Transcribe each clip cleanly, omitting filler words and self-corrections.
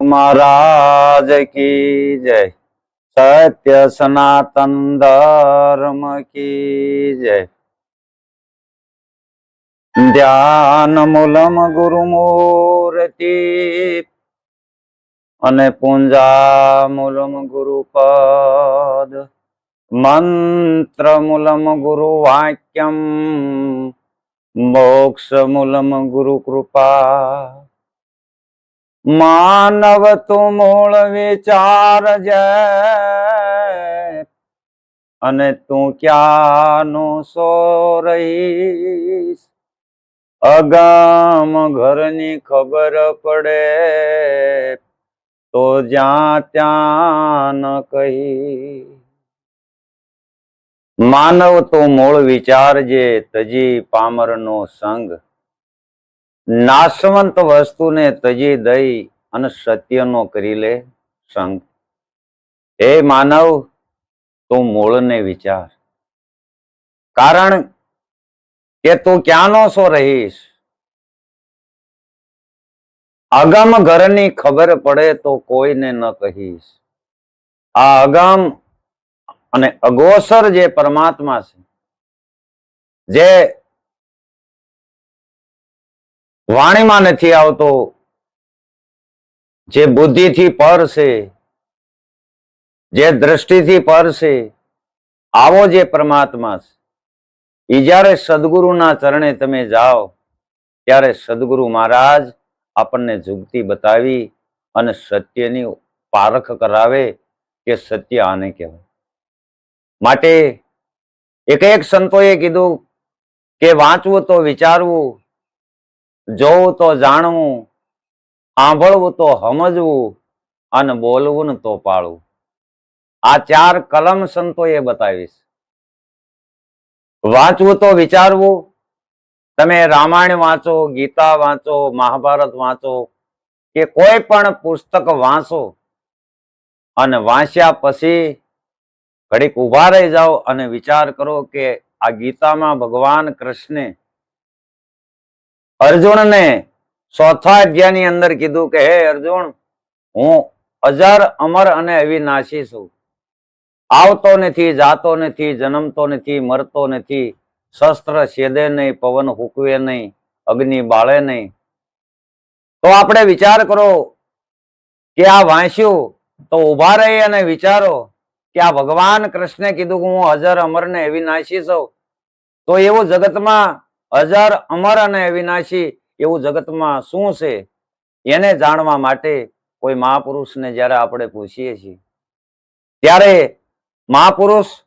महाराज की जय। सत्य सनातन धर्म की जय। ध्यान मूलम गुरुमूर्ति अने पूंजा मूलम गुरुपद। मंत्र मूलम गुरुवाक्यम मोक्ष मूलम गुरुकृपा। मानव तू मूल विचार जय अने तू क्या नो सो रहीश। अगम घरनी खबर पड़े तो ज्या त्या न कही। मानव तो मूल विचार जे तजी पामर नो संग। नाशवंत वस्तु ने तजी दई अन सत्य नो करी ले संग। हे मानव तू मूल ने विचार, कारण के तू क्या नो सो रहीश। अगम घरनी खबर पड़े तो कोई ने न कहीश। आ अगम अने अगोचर जे परमात्मा छे, जे वाणी में नहीं आवतो, जे बुद्धि थी पर से, जे दृष्टि थी पर से, आवो जे परमात्मा छे। ई ज्यारे सद्गुरु ना चरणे तमे जाओ त्यारे सद्गुरु महाराज आपने जुगती बतावी अने सत्यनी पारख करावे के सत्य आने कहेवाय। माटे एक एक संतोए कीधुं के वांचवुं तो विचारवुं, जोवुं तो जाणवुं, सांभळवुं तो समजवुं अने बोलवुं तो पाळवुं। आ चार कलम संतोए बतावी छे। वांचवुं तो विचारवुं, तमे रामायण वाँचो, गीता वाँचो, महाभारत वाँचो के कोई पण पुस्तक वाँचो अने वाँच्या पछी घड़ीक उभा रही जाओ अने विचार करो के आ गीता में भगवान कृष्णे अर्जुन ने चौथा अध्याय नी अंदर कीधुं के हे अर्जुन, हूँ अजर अमर अने अविनाशी छुं। आवतो नथी, जातो नथी, जन्मतो नथी, मरतो नथी, शस्त्र छेदे नहीं, पवन फूकवे नहीं, अग्नि बाळे नहीं। तो आपणे विचार करो कि आ वांच्यु तो उभा रही अने विचारो कि आ भगवान कृष्णे कीधुं कि हूँ अजर अमर ने अविनाशी छुं। तो एवुं जगत में अजर अमर अने अविनाशी एवुं जगत में शुं छे एने जाणवा माटे कोई महापुरुष ने ज्यारे आपणे पूछीए छीए त्यारे महापुरुष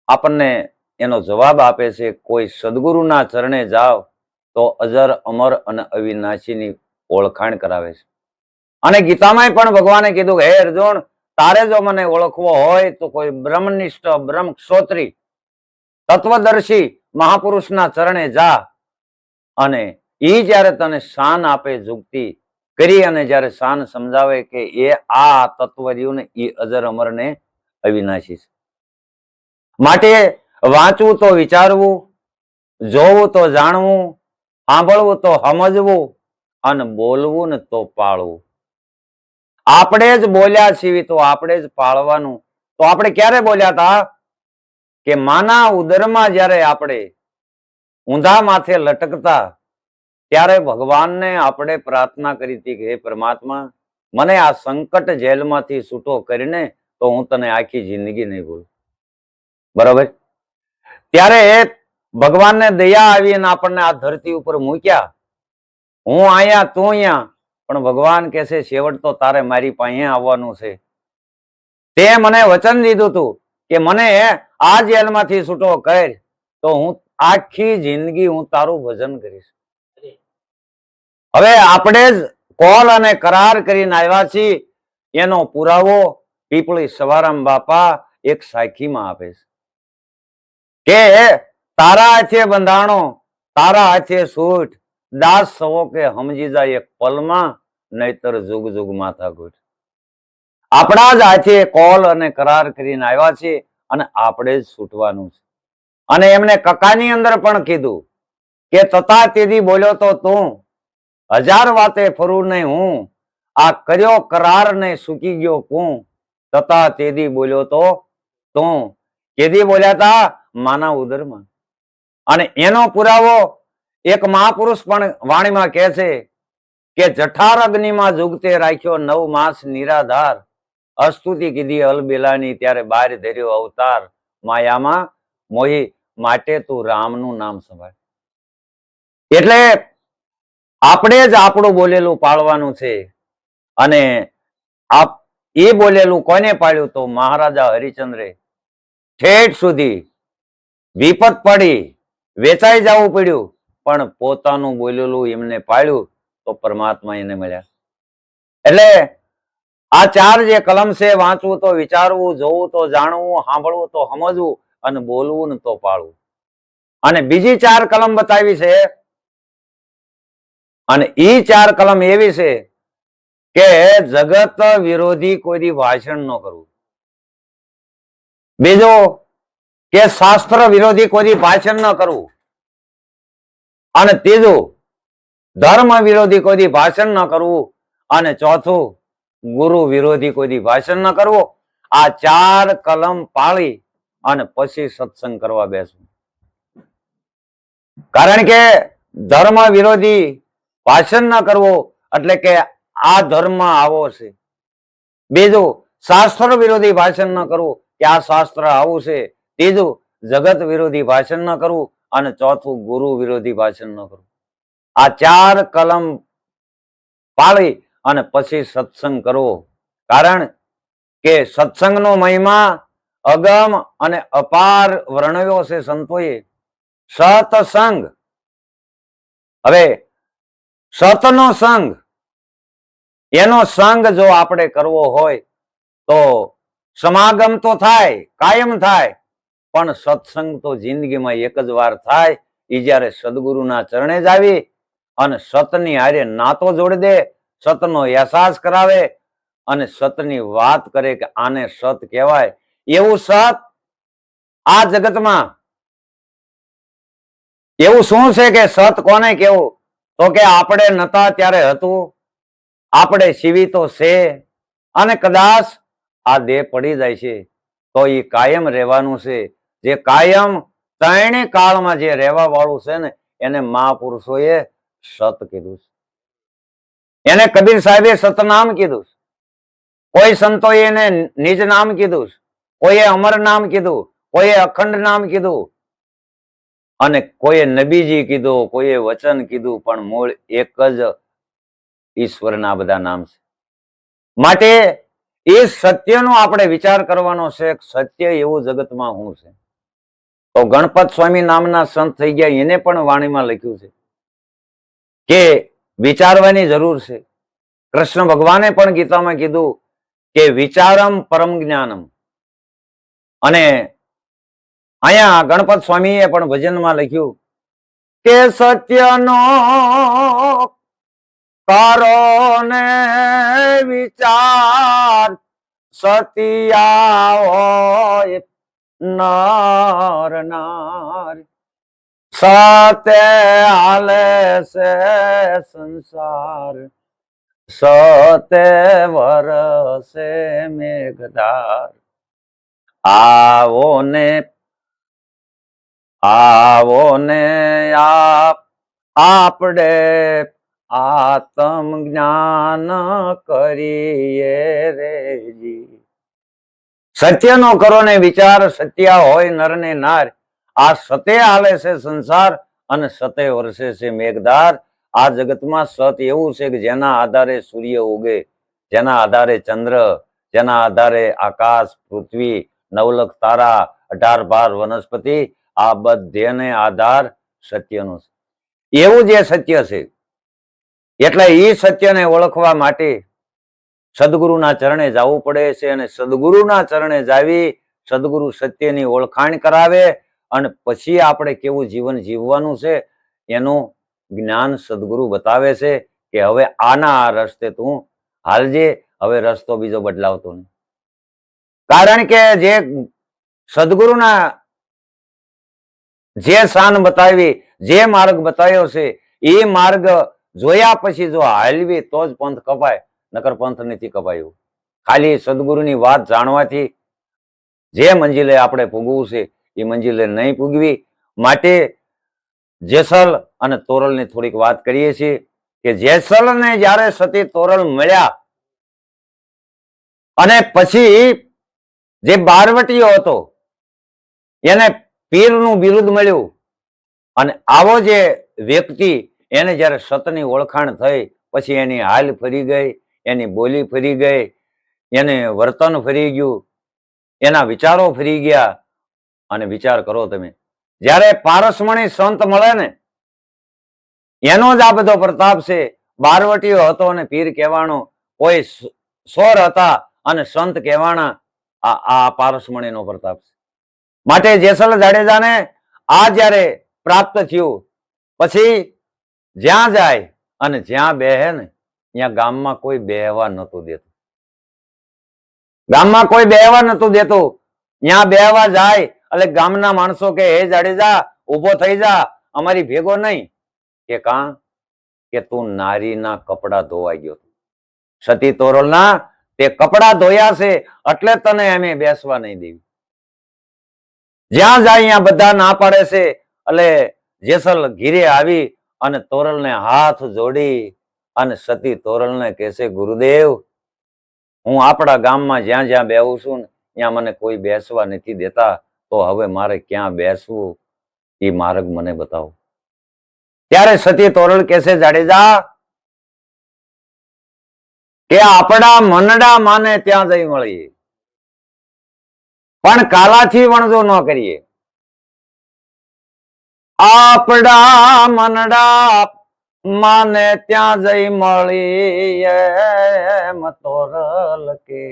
आपने एनो जवाब आपे छे। कोई सद्गुरुना चरणे जाओ तो अजर अमर अने अविनाशीनी ओळखाण करावे छे। अने गीतामांय पण भगवाने कीधुं हे अर्जुन, तारे जो मने ओळखवो होय तो कोई ब्रह्मनिष्ठ, ब्रह्म क्षोत्री, तत्वदर्शी महापुरुषना चरणे जा अने ई ज्यारे तने शान आपे जुक्ति करी अने ज्यारे शान समजावे के ए आ तत्व रह्युं ने ई अजर अमर ने अविनाशी छे। माटे वांचवुं तो विचारवुं, जोवुं तो जाणवुं, सांभळवुं तो समजवुं अने बोलवुं ने तो पाळवुं। आपणे ज बोल्या छीए तो आपणे ज पाळवानुं। तो आपणे क्यारे बोल्या था के माना उदरमां ज्यारे आपणे ऊंधा माथे लटकता त्यारे भगवान ने आपणे प्रार्थना करी थी कि हे परमात्मा, मने आ संकट जेलमांथी छूटो करीने तो हूँ तने आखी जिंदगी नहीं भूलूं। बराबर? त्यारे भगवान ने दया आवी अने आपणे आ धरती उपर मूक्या। हूँ आया तू अहींया, पण भगवान कहे छे छेवट तो तारे मारी पासे आववानुं छे। ते मने वचन दीधुं तुं के मने आ जेलमांथी छूटो कर तो हूँ आखी जिंदगी हूँ तारुं भजन करीश। हवे आपणे ज कॉल अने करार करीने आव्या छीए एनो पुरावो पीपળી सवाराम बापा एक साखीमां आपे छे के तारा हाथे बंधाणो, तारा हाथे सूट, दास सवो के समजी जाय एक पलमां, नहीतर जुग जुग माथाकूट। आपणा ज हाथे कॉल अने करार करीने आव्या छे अने आपणे ज छूटवानुं छे। अने एमणे ककानी अंदर पण कीधुं के तथा तेदी बोल्यो तो तू, हजार वाते फरू नहीं हूँ, આ કર્યો કરાર ને સૂકી ગયો કું, તથા તેદી બોલ્યો તો તું. કેદી બોલ્યા તા? માના ઉદરમાં. અને એનો પુરાવો એક મહાપુરુષ પણ વાણીમાં કહે છે કે જઠાર અગ્નિમાં જુગતે રાખ્યો 9 માસ નિરાધાર, અસ્તુતિ કીધી અલબેલાની ત્યારે બહાર ધર્યો અવતાર, માયામાં મોહી માટે તું રામનું નામ સંભાળ. એટલે આપણે જ આપણું બોલેલું પાળવાનું છે. અને એ બોલેલું કોને પાળ્યું? તો મહારાજા હરિચંદ્રે. ઠેઠ સુધી વિપત પડી, વેચાઈ જવું પડ્યું, પણ પોતાનું બોલેલું એમને પાળ્યું તો પરમાત્મા એને મળ્યા. એટલે આ 4 જે કલમ છે, વાંચવું તો વિચારવું, જોવું તો જાણવું, સાંભળવું તો સમજવું, અને બોલવું ને તો પાળવું. અને બીજી 4 કલમ બતાવી છે, અને એ 4 કલમ એવી છે કે જગત વિરોધી કોઈ ભાષણ ન કરવું. બીજું કે શાસ્ત્ર વિરોધી કોઈ ભાષણ ન કરવું. અને ત્રીજું ધર્મ વિરોધી કોઈ ભાષણ ન કરવું. અને ચોથું ગુરુ વિરોધી કોઈ ભાષણ ન કરવું. આ 4 કલમ પાળી અને પછી સત્સંગ કરવા બેસવું. કારણ કે ધર્મ વિરોધી ભાષણ ન કરવું એટલે કે આ ધર્મ આવો છે. બીજું શાસ્ત્ર વિરોધી ભાષણ ન કરવું કે આ શાસ્ત્ર આવું છે. ત્રીજું જગત વિરોધી ભાષણ ન કરવું. અને ચોથું ગુરુ વિરોધી ભાષણ ન કરવું. આ 4 કલમ પાળી અને પછી સત્સંગ કરવો. કારણ કે સત્સંગનો મહિમા અગમ અને અપાર વર્ણવ્યો છે સંતોએ. સત્સંગ, હવે સતનો સંગ, એનો સંગ જો આપણે કરવો હોય તો સમાગમ તો થાય, કાયમ થાય, પણ સત્સંગ તો જિંદગીમાં એક જ વાર થાય. એ જ્યારે સદગુરુના ચરણે જ આવી અને સતની હારે નાતો જોડી દે, સતનો અહેસાસ કરાવે અને સતની વાત કરે કે આને સત કહેવાય. એવું સત આ જગતમાં એવું શું છે કે સત કોને કેવું? તો કે આપણે નતા ત્યારે હતું, આપણે સીવી તો છે, અને કદાચ આ દેહ પડી જાય છે તો એ કાયમ રહેવાનું છે. જે કાયમ ત્રણેય કાળમાં જે રહેવા વાળું છે ને એને મહાપુરુષોએ સત કીધું છે. એને કબીર સાહેબે સતનામ કીધું. કોઈ સંતોએ એને નિજ નામ કીધું, કોઈએ અમર નામ કીધું, કોઈએ અખંડ નામ કીધું, અને કોઈએ નબીજી કીધું, કોઈએ વચન કીધું, પણ મૂળ એક જ ઈશ્વરના બધા નામ છે. માટે એ સત્યનો આપણે વિચાર કરવાનો છે. સત્ય એવું જગતમાં શું છે? તો ગણપત સ્વામી નામના સંત થઈ ગયા, એને પણ વાણીમાં લખ્યું છે કે વિચારવાની જરૂર છે. કૃષ્ણ ભગવાને પણ ગીતામાં કીધું કે વિચારમ પરમ જ્ઞાનમ. અને અહીંયા ગણપત સ્વામીએ પણ ભજનમાં લખ્યું કે સત્યનો કરો ને વિચાર, સતિયા હોય નર નાર, સતે હાલે છે સંસાર, સતે વરસે મેઘધાર. આવો ને આપણે આત્મ જ્ઞાન કરીએ રેજી. સત્યનો કરો ને વિચાર, સત્યા હોય નર ને નાર. આ સતે હાલે છે સંસાર અને સતે વર્ષે છે મેઘધાર. આ જગતમાં સત એવું છે કે જેના આધારે સૂર્ય ઉગે, જેના આધારે ચંદ્ર, જેના આધારે આકાશ, પૃથ્વી, નવલખ તારા, 18 ભાર વનસ્પતિ, આ બધેને આધાર સત્યનો છે. એવું જે સત્ય છે, એટલે એ સત્યને ઓળખવા માટે સદગુરુના ચરણે જવું પડે છે. અને સદગુરુના ચરણે જાવી સદગુરુ સત્યની ઓળખાણ કરાવે અને પછી આપણે કેવું જીવન જીવવાનું છે એનું જ્ઞાન સદગુરુ બતાવે છે કે હવે આના આ રસ્તે તું હાલજે, હવે રસ્તો બીજો બદલાવતો નહીં. કારણ કે જે સદગુરુના જે શાન બતાવી, જે માર્ગ બતાવ્યો છે એ માર્ગ જોયા પછી જો હાલવી તો જ પંથ કપાય, નકર પંથ નથી કપાયું. ખાલી સદગુરુની વાત જાણવાથી જે મંજિલે આપણે પૂગવું છે એ મંજિલે નહીં પૂગવી. માટે જેસલ અને તોરલની થોડીક વાત કરીએ છીએ કે જેસલને જ્યારે સતી તોરલ મળ્યા અને પછી જે બારવટીયો હતો એને પીરનું બિરુદ મળ્યું અને આવો જે વ્યક્તિ એને જ્યારે સતની ઓળખાણ થઈ પછી એની હાલ ફરી ગઈ, એની બોલી ફરી ગઈ, એને વર્તન ફરી ગયું, એના વિચારો ફરી ગયા. અને વિચાર કરો તમે, જ્યારે પારસમણી સંત મળે ને એનો જ આ બધો પ્રતાપ છે. બારવટીયો હતો અને પીર કહેવાનો, કોઈ સોર હતા અને સંત કહેવાના. આ પારસમણીનો પ્રતાપ છે. માટે જેસલ જાડેજાને આ જ્યારે પ્રાપ્ત થયું પછી જ્યાં જાય અને જ્યાં બેહે ને ત્યાં ગામમાં કોઈ બેહવા નતું દેતું. ગામમાં કોઈ બેહવા નતું દેતું. ત્યાં બેહવા જાય એટલે ગામના માણસો કે હે જાડેજા ઉભો થઈ જા, અમારી ભેગો નહીં. કે કાં? કે તું નારીના કપડા ધોવાઈ ગયો. સતી તોરલના તે કપડા ધોયા છે એટલે તને અમે બેસવા નહીં દેવી. જ્યાં જાય ત્યાં બધા ના પાડે છે. એટલે જેસલ ઘીરે આવી અને તોરલને હાથ જોડી અને સતી તોરલને કહેશે, ગુરુદેવ, હું આપણા ગામમાં જ્યાં જ્યાં બેહું છું ને ત્યાં મને કોઈ બેસવા નથી દેતા, તો હવે મારે ક્યાં બેસવું એ માર્ગ મને બતાવો. ત્યારે સતી તોરલ કહેશે, જાડેજા, કે આપણા મનડા માને ત્યાં જઈ મળીએ, પણ કાલાથી વણજો ન કરીએ. આપડા મનડા માને ત્યાં જઈ મળીએ, તોરલ કે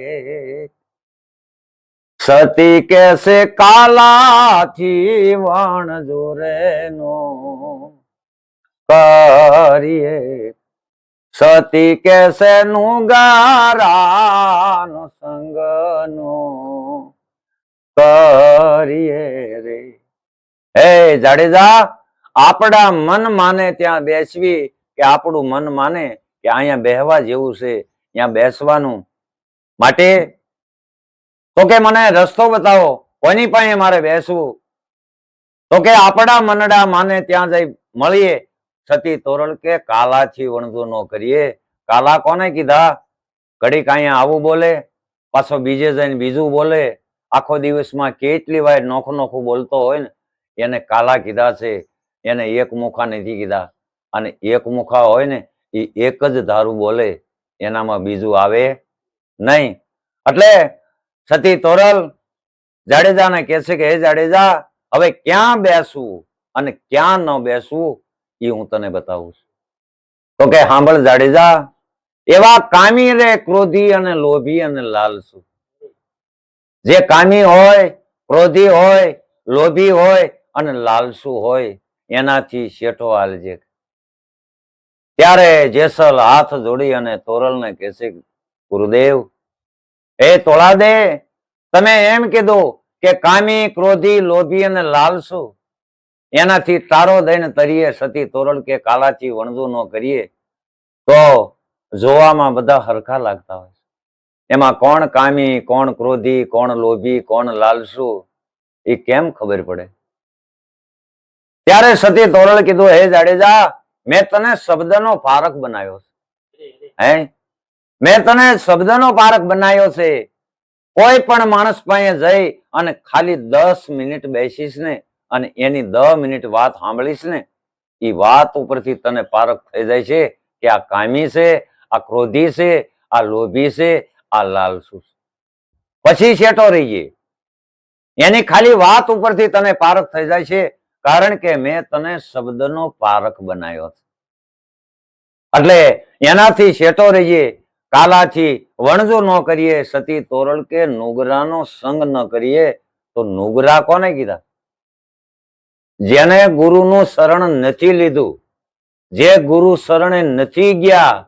સતી કેસે કાલાથી વણજો રે નો કરીએ. સતી કેસે નુગારાનો સંગનો કરીએ રે. હે જાડેજા, આપણા મન માને ત્યાં બેસવી, કે આપણું મન માને કે અહીંયા બેહવા જેવું છે ત્યાં બેસવાનું. માટે તો કે મને રસ્તો બતાવો, કોની પાસે મારે બેસવું? તો કે આપણા મનડા માને ત્યાં જઈ મળીએ. સતી તોરલ કે કાલાથી વણજો ન કરીએ. કાલા કોને કીધા? ઘડીક અહીંયા આવું બોલે, પાછો બીજે જઈને બીજું બોલે, આખો દિવસમાં કેટલી વાર નોખું નોખું બોલતો હોય ને એને કાલા કીધા છે. એને એક મુખા નથી કીધા. અને એક મુખા હોય ને એ એક જ ધારું બોલે, એનામાં બીજું આવે નહીં. એટલે સતી તોરલ જાડેજાને કહે છે કે હે જાડેજા, હવે ક્યાં બેસવું અને ક્યાં ન બેસવું એ હું તને બતાવું છું. તો કે સાંભળ જાડેજા, એવા કામી રે ક્રોધી અને લોભી અને લાલસુ. જે કામી હોય, ક્રોધી હોય, લોભી હોય અને લાલસુ હોય એનાથી શેઠો હાલજે. ત્યારે જેસલ હાથ જોડી અને તોરલને કહેશે, ગુરુદેવ, એ તોળાદે, તમે એમ કીધું કે કામી, ક્રોધી, લોભી અને લાલસુ એનાથી તારો દઈને તરીએ. સતી તોરલ કે કાલાથી વણજો ન કરીએ. તો જોવામાં બધા હરખા લાગતા હોય. એમાં કોણ કામી, કોણ ક્રોધી, કોણ લોભી, કોણ લાલસુ એ કેમ ખબર પડે? ત્યારે સતી તોરલ કીધું, હે જાડેજા, મેં તને શબ્દનો પારખ બનાવ્યો છે. હે, મેં તને શબ્દનો પારખ બનાવ્યો છે. કોઈ પણ માણસ પાસે જઈ અને ખાલી 10 મિનિટ બેસીશ ને અને એની 10 મિનિટ વાત સાંભળીશ ને એ વાત ઉપરથી તને પારખ થઈ જાય છે કે આ કામી છે, આ ક્રોધી છે, આ લોભી છે, આ લાલસુ છે. પછી શેઠો રહી ગઈ. એની ખાલી વાત ઉપરથી તને પારખ થઈ જાય છે, કારણ કે મેં તને શબ્દનો પારખ બનાવ્યો છે. એટલે એનાથી શેઠો રહીએ. કાલાથી વણજો ન કરીએ. સતી તોરલ કે નુગરાનો સંગ ન કરીએ. તો નુગરા કોને કીધા? જેને ગુરુનું શરણ નથી લીધું, જે ગુરુ શરણે નથી ગયા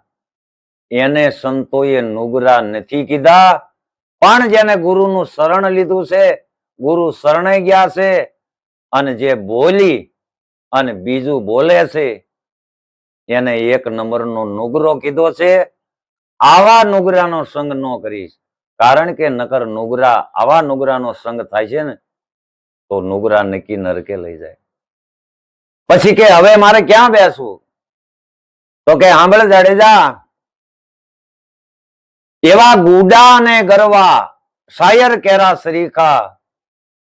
એને સંતોએ નુગરા નથી કીધા. પણ જેને ગુરુનું શરણ લીધું છે, ગુરુ શરણે ગયા છે અને જે બોલી અને બીજું બોલે છે એને 1 નંબરનો નુગરો કીધો છે. આવા નુગરાનો સંગ ન કરીશ. કારણ કે નકર નુગરા આવા નુગરાનો સંગ થાય છે ને તો નુગરા નક્કી નરકે લઈ જાય. પછી કે હવે મારે ક્યાં બેસવું? તો કે આંબળ જાડેજા, એવા ગુડા અને ગરવા શાયર કેરા શરીખા,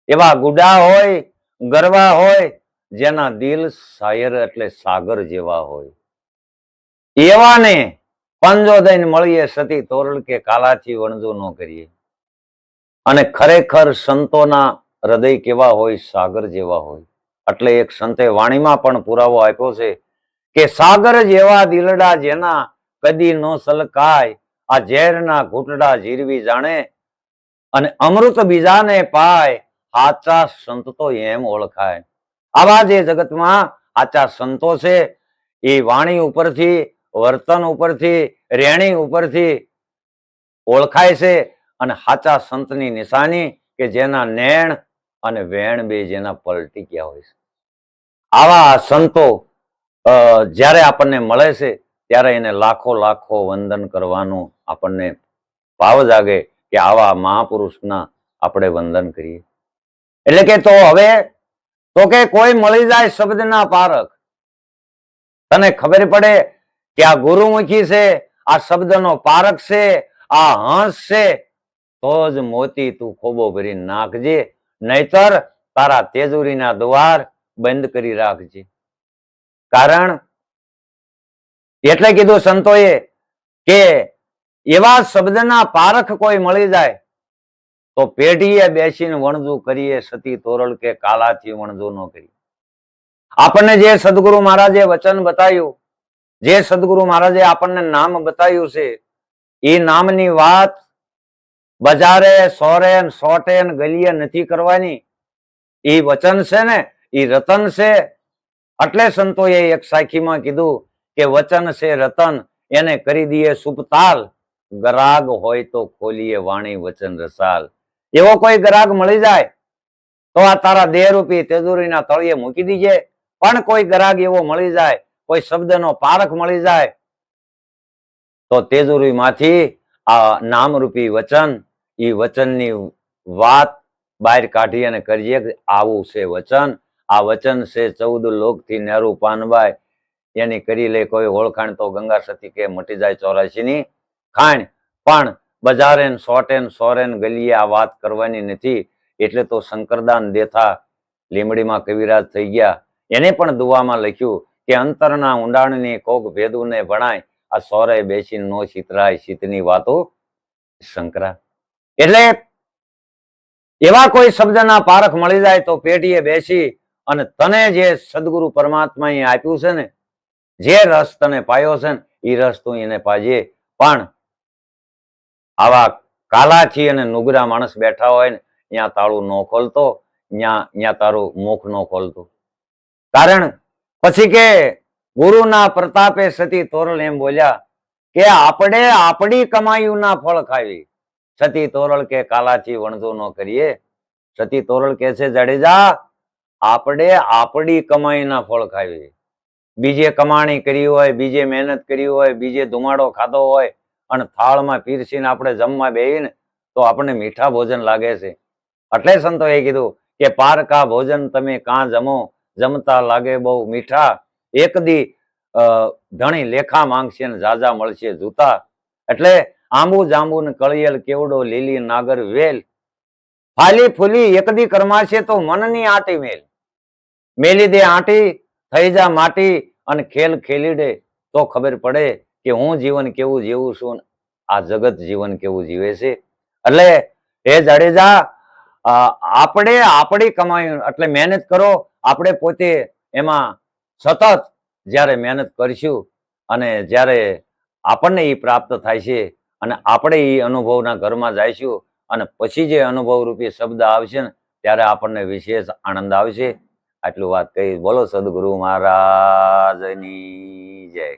એવા ગુડા હોય ગરવા હોય જેના દિલ શાયર એટલે સાગર જેવા હોય, એવાને પંજો દઈને મળીએ સતી તોરલ કે કાલાથી વણજો ન કરીએ. અને ખરેખર સંતોના હૃદય કેવા હોય? સાગર જેવા હોય. એટલે એક સંતે વાણીમાં પણ પુરાવો આપ્યો છે કે સાગર જેવા દિલડા જેના કદી નો સલકાય, આ ઝેરના ઘૂંટડા જીરવી જાણે અને અમૃત બીજાને પાય, આચા સંત તો એમ ઓળખાય. આવા જે જગતમાં આચા સંતો છે એ વાણી ઉપરથી, વર્તન ઉપરથી, રેણી ઉપરથી ઓળખાય છે. અને સાચા સંતની નિશાની કે જેના નેણ અને વેણ બે જેના પલટી ગયા હોય છે. આવા સંતો જ્યારે આપણને મળે છે ત્યારે એને લાખો લાખો વંદન કરવાનું આપણને ભાવ જાગે કે આવા મહાપુરુષના આપણે વંદન કરીએ. એટલે કે તો હવે તો કે કોઈ મળી જાય શબ્દના પારખ, તને ખબર પડે કે આ ગુરુમુખી છે, આ શબ્દનો પારખ છે, આ હંસ છે, તો જ મોતી તું ખોબો ભરી નાખજે, નહીતર તારા તેજુરીના દ્વાર બંધ કરી રાખજે. કારણ એટલે કીધું સંતોએ કે એવા શબ્દના પારખ કોઈ મળી જાય તો પેઢીએ બેસીને વણજું કરીએ સતી તોરલ કે કાલાથી વણજું ન કરીએ. આપણને જે સદગુરુ મહારાજે વચન બતાવ્યું, જે સદગુરુ મહારાજે આપણને નામ બતાવ્યું છે, એ નામની વાત બજારે સોરે સોટે ગલીએ નથી કરવાની. એ વચન છે ને એ રતન છે. એટલે સંતોએ એક સાખીમાં કીધું કે વચન છે રતન, એને કરી દઈએ સુપતાલ, ગરાગ હોય તો ખોલીએ વાણી વચન રસાલ. એવો કોઈ ગરાગ મળી જાય તો આ તારા દેહરૂપી તેજુરીના તળિયે મૂકી દીજે. પણ કોઈ ગરાગ એવો મળી જાય, કોઈ શબ્દનો પારખ મળી જાય તો તેજુરીમાંથી આ નામરૂપી વચન, એ વચનની વાત બહાર કાઢી અને કરીએ કે આવું છે વચન. આ વચન છે 14 લોકથી નેરું પાનબાઈ, એની કરી લે કોઈ ઓળખાણ તો ગંગા સતી કે મટી જાય 84 ની ખાણ. પણ બજારે સોટે સોરે ગલીએ આ વાત કરવાની નથી. એટલે તો શંકરદાન દેથા લીમડીમાં કવિરાજ થઈ ગયા. એને પણ દુવામાં લખ્યું કે અંતરના ઊંડાણની કોક ભેદુને ભણાય, આ સોરે બેસી નો ચિતરાય, શીતની વાતો શંકરા. એટલે એવા કોઈ શબ્દના પારખ મળી જાય તો પેઢીએ બેસી અને તને જે સદગુરુ પરમાત્મા આપ્યું છે ને, જે રસ તને પાયો છે ને એ રસ તું એને પાજે. પણ આવા કાલાથી અને નુગરા માણસ બેઠા હોય ને ત્યાં તાળું ન ખોલતો, ત્યાં તારું મુખ ન ખોલતું. કારણ પછી કે ગુરુના પ્રતાપે સતી તોરલ એમ બોલ્યા કે આપણે આપણી કમાયુના ફળ ખાવી. સતી તોરલ કે કાલાથી વણજો ન કરીએ. સતી તોરલ કે છે જાડેજા, આપણે આપણી કમાઈના ફળ ખાવી. બીજે કમાણી કરી હોય, બીજે મહેનત કરી હોય, બીજે ધુમાડો ખાધો હોય અને થાળમાં પીરસીને આપણે જમવા બેહીને તો આપણને મીઠા ભોજન લાગે છે. એટલે સંતોએ કીધું કે પારકા ભોજન તમે કાં જમો, જમતા લાગે બહુ મીઠા, એક દી ધણી લેખા માંગશે ને જાજા મળશે જૂતા. એટલે આંબુ જાંબુ ને કળિયલ કેવડો લીલી નાગર વેલ, ફાલી ફૂલી એક દી કરમાશે તો મનની આંટી મેલ. મેલી દે આંટી થઈ જા માટી અને ખેલ ખેલી દે તો ખબર પડે કે હું જીવન કેવું જીવું છું, આ જગત જીવન કેવું જીવે છે. એટલે એ જાડેજા આપણે આપણી કમાઈ એટલે મહેનત કરો. આપણે પોતે એમાં સતત જ્યારે મહેનત કરશું અને જ્યારે આપણને એ પ્રાપ્ત થાય છે અને આપણે એ અનુભવના ઘરમાં જઈશું અને પછી જે અનુભવ રૂપી શબ્દ આવશે ને ત્યારે આપણને વિશેષ આનંદ આવશે. આટલું વાત કહી. બોલો સદગુરુ મહારાજની જય.